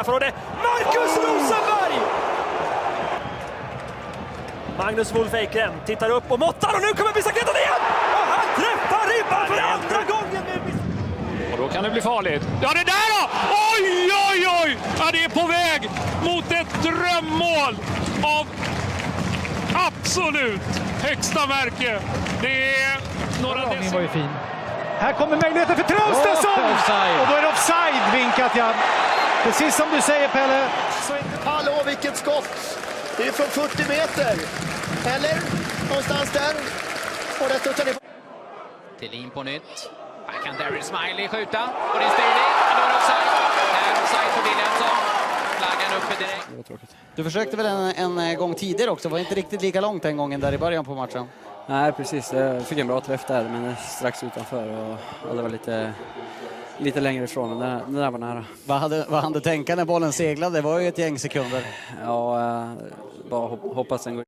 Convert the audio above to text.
Från det, Marcus Rosenberg! Magnus Wolf Eikrem tittar upp och måttar och nu kommer bicicletten igen! Och han träffar ribban för andra gången! Och då kan det bli farligt. Ja, det där då! Oj, oj, oj! Ja, det är på väg mot ett drömmål av absolut högsta märke. Det är några decimeter. Var ju fin. Här kommer möjligheten för Traustason! Och då är det offside vinkat, ja. Precis som du säger, Pelle. Hallå, vilket skott! Det är från 40 meter. Eller någonstans där. Och det tuttar ner på. Thelin på nytt. Här kan Darryl Smiley skjuta. Och det är styrning. Och då är det offside. Det är offside på Williamson. Flaggan uppe direkt. Du försökte väl en gång tidigare också. Var inte riktigt lika långt den gången där i början på matchen. Nej, precis. Jag fick en bra träff där, men strax utanför. Och det var lite längre ifrån. Den där var nära. Vad hann du tänka när bollen seglade? Det var ju ett gäng sekunder. Ja, bara hoppas den går.